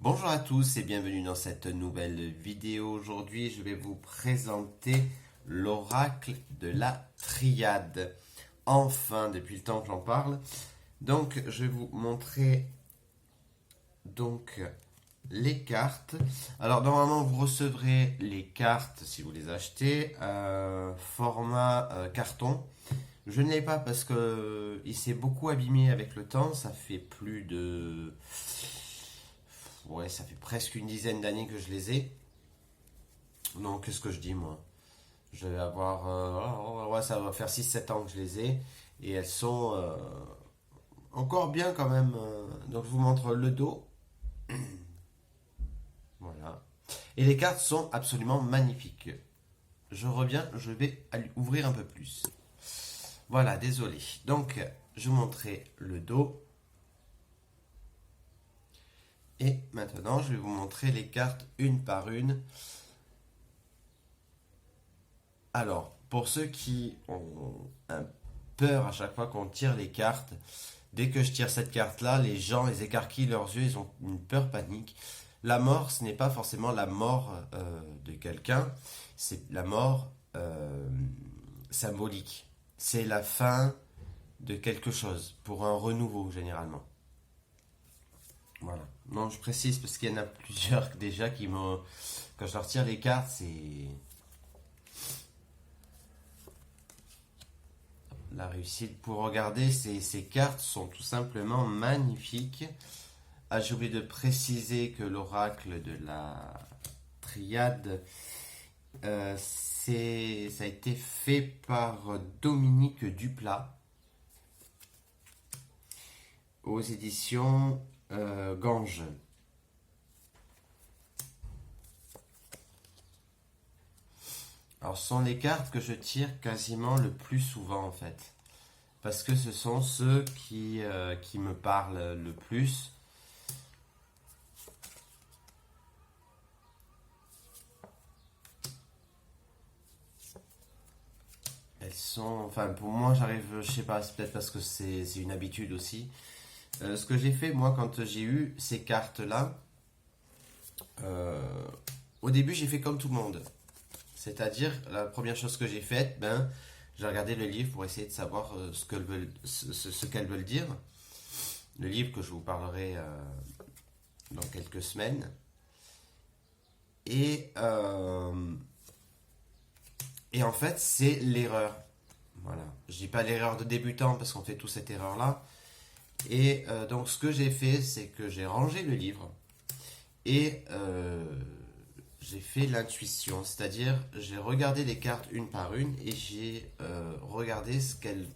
Bonjour à tous et bienvenue dans cette nouvelle vidéo. Aujourd'hui, je vais vous présenter l'oracle de la triade. Enfin, depuis le temps que j'en parle. Donc, je vais vous montrer les cartes. Alors, normalement, vous recevrez les cartes si vous les achetez format carton. Je ne l'ai pas parce que il s'est beaucoup abîmé avec le temps. Ça fait plus de Ouais, ça fait presque une dizaine d'années que je les ai. Donc, qu'est-ce que je dis, moi? Je vais avoir. Ouais, ça va faire 6 7 ans que je les ai. Et elles sont encore bien quand même. Donc, je vous montre le dos. Voilà. Et les cartes sont absolument magnifiques. Je reviens, je vais ouvrir un peu plus. Voilà, désolé. Donc, je vous montrais le dos. Et maintenant, je vais vous montrer les cartes une par une. Alors, pour ceux qui ont un peur à chaque fois qu'on tire les cartes, dès que je tire cette carte-là, les gens, ils écarquillent leurs yeux, ils ont une peur panique. La mort, ce n'est pas forcément la mort de quelqu'un, c'est la mort symbolique. C'est la fin de quelque chose, pour un renouveau généralement. Voilà. Non, je précise parce qu'il y en a plusieurs déjà qui m'ont... Quand je leur tire les cartes, c'est la réussite. Pour regarder, ces cartes sont tout simplement magnifiques. Ah, j'ai oublié de préciser que l'oracle de la triade, ça a été fait par Dominique Duplat aux éditions Gange. Alors, ce sont les cartes que je tire quasiment le plus souvent en fait. Parce que ce sont ceux qui me parlent le plus. Elles sont, enfin pour moi j'arrive, je sais pas, c'est peut-être parce que c'est une habitude aussi. Ce que j'ai fait moi quand j'ai eu ces cartes-là, euh, au début j'ai fait comme tout le monde. C'est-à-dire la première chose que j'ai faite, ben j'ai regardé le livre pour essayer de savoir ce qu'elles veulent dire. Le livre que je vous parlerai dans quelques semaines. Et, euh, et en fait c'est l'erreur. Voilà. Je dis pas l'erreur de débutant parce qu'on fait tous cette erreur-là. Et donc ce que j'ai fait, c'est que j'ai rangé le livre et j'ai fait l'intuition, c'est-à-dire j'ai regardé les cartes une par une et j'ai regardé ce qu'elles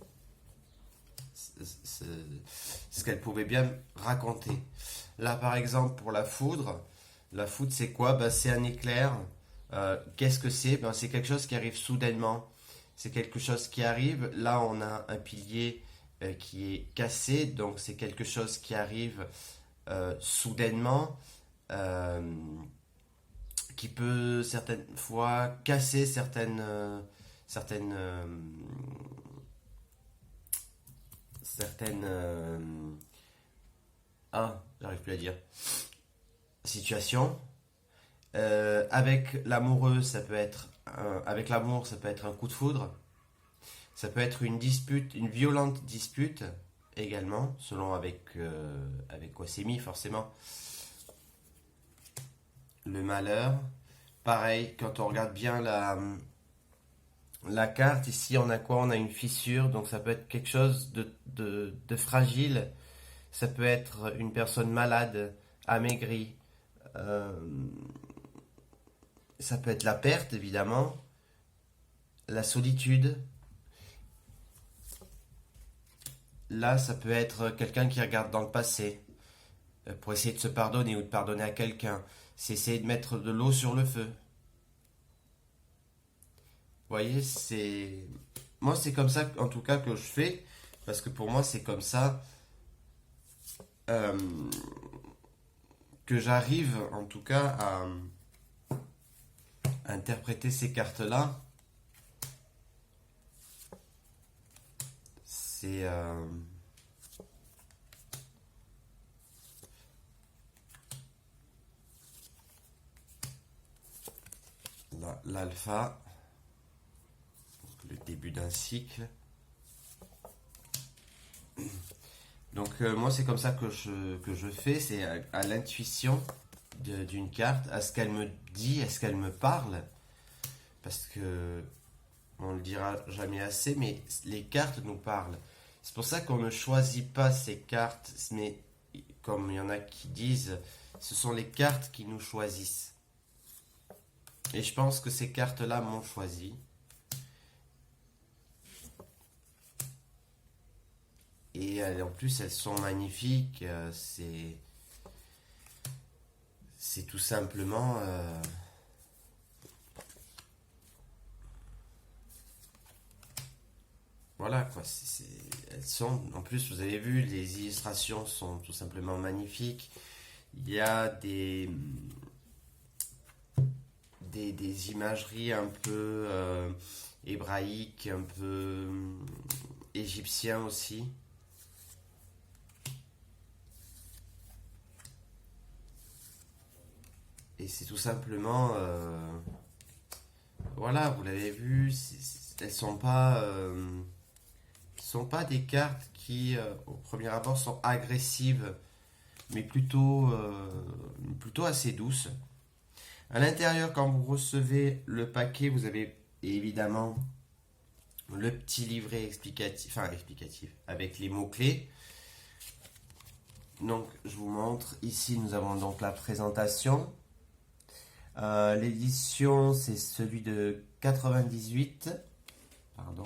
pouvaient bien raconter. Là par exemple pour la foudre c'est quoi? Ben, c'est un éclair. Qu'est-ce que c'est? Ben, c'est quelque chose qui arrive soudainement. C'est quelque chose qui arrive. Là on a un pilier qui est cassé, donc c'est quelque chose qui arrive soudainement, euh, qui peut certaines fois casser certaines, certaines, j'arrive plus à dire, situations. Avec l'amoureux, avec l'amour, ça peut être un coup de foudre. Ça peut être une dispute, une violente dispute également, selon avec quoi c'est mis forcément. Le malheur. Pareil, quand on regarde bien la carte, ici on a quoi? On a une fissure, donc ça peut être quelque chose de fragile. Ça peut être une personne malade, amaigrie. Euh, Ça peut être la perte, évidemment. La solitude. Là, ça peut être quelqu'un qui regarde dans le passé pour essayer de se pardonner ou de pardonner à quelqu'un. C'est essayer de mettre de l'eau sur le feu. Vous voyez, c'est... Moi, c'est comme ça, en tout cas, que je fais. Parce que pour moi, c'est comme ça euh, que j'arrive, en tout cas, à interpréter ces cartes-là. C'est... Voilà, l'alpha, le début d'un cycle. Donc moi c'est comme ça que je fais, c'est à l'intuition d'une carte, à ce qu'elle me dit, à ce qu'elle me parle, parce que on le dira jamais assez, mais les cartes nous parlent. C'est pour ça qu'on ne choisit pas ces cartes, mais comme il y en a qui disent, ce sont les cartes qui nous choisissent. Et je pense que ces cartes-là m'ont choisi. Et en plus, elles sont magnifiques. C'est tout simplement... voilà quoi. Elles sont... En plus, vous avez vu, les illustrations sont tout simplement magnifiques. Il y a des imageries un peu hébraïques, un peu égyptiens aussi. Et c'est tout simplement, voilà, vous l'avez vu, elles sont pas des cartes qui, au premier abord, sont agressives, mais plutôt assez douces. À l'intérieur, quand vous recevez le paquet, vous avez évidemment le petit livret explicatif, avec les mots-clés. Donc, je vous montre. Ici, nous avons donc la présentation. L'édition, c'est celui de 98. Pardon.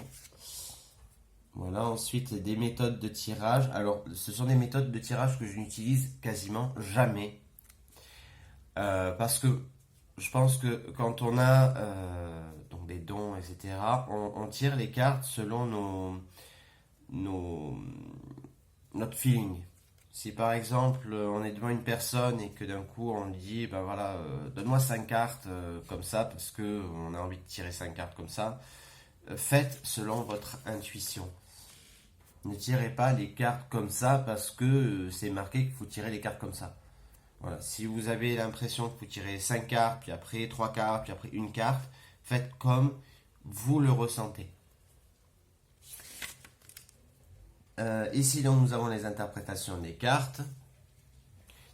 Voilà, ensuite, des méthodes de tirage. Alors, ce sont des méthodes de tirage que je n'utilise quasiment jamais. Parce que je pense que quand on a donc des dons, etc., on tire les cartes selon notre feeling. Si par exemple on est devant une personne et que d'un coup on lui dit ben voilà, donne-moi 5 cartes comme ça parce que on a envie de tirer 5 cartes comme ça, faites selon votre intuition. Ne tirez pas les cartes comme ça parce que c'est marqué qu'il faut tirer les cartes comme ça. Voilà. Si vous avez l'impression que vous tirez 5 cartes, puis après 3 cartes, puis après une carte, faites comme vous le ressentez. Ici, donc, nous avons les interprétations des cartes,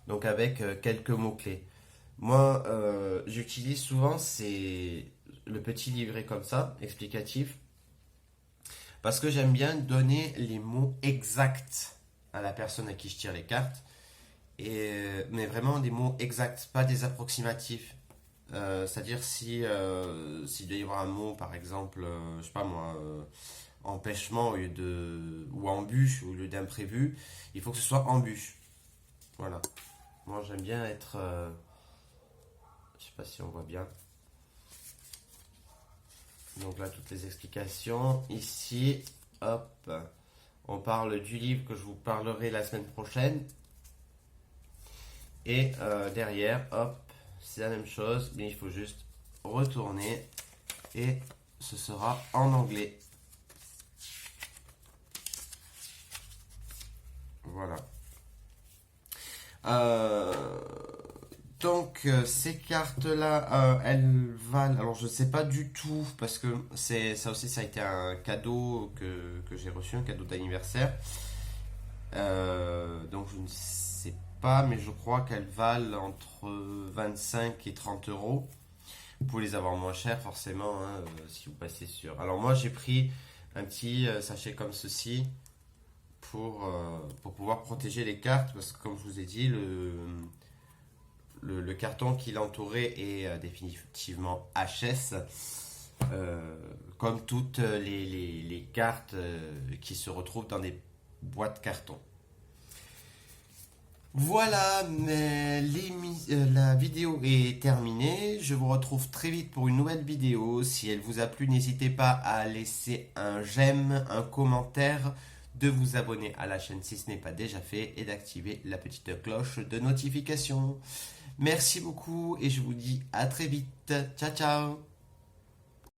donc avec quelques mots-clés. Moi, j'utilise souvent le petit livret comme ça, explicatif, parce que j'aime bien donner les mots exacts à la personne à qui je tire les cartes, mais vraiment des mots exacts, pas des approximatifs. C'est-à-dire s'il doit y avoir un mot, par exemple, je sais pas moi, empêchement ou embûche au lieu d'imprévu, il faut que ce soit embûche. Voilà. Moi j'aime bien être, je sais pas si on voit bien. Donc là toutes les explications. Ici, hop, on parle du livre que je vous parlerai la semaine prochaine. Et derrière, hop, c'est la même chose, mais il faut juste retourner et ce sera en anglais. Voilà. Donc ces cartes-là, elles valent. Alors je ne sais pas du tout parce que ça aussi ça a été un cadeau que j'ai reçu, un cadeau d'anniversaire. Donc je ne sais pas, mais je crois qu'elles valent entre 25 et 30 euros. Vous pouvez les avoir moins cher forcément hein, si vous passez sur. Alors moi j'ai pris un petit sachet comme ceci pour pouvoir protéger les cartes parce que comme je vous ai dit le carton qui l'entourait est définitivement HS comme toutes les cartes qui se retrouvent dans des boîtes carton. Voilà, la vidéo est terminée. Je vous retrouve très vite pour une nouvelle vidéo. Si elle vous a plu, n'hésitez pas à laisser un j'aime, un commentaire, de vous abonner à la chaîne si ce n'est pas déjà fait et d'activer la petite cloche de notification. Merci beaucoup et je vous dis à très vite. Ciao ciao.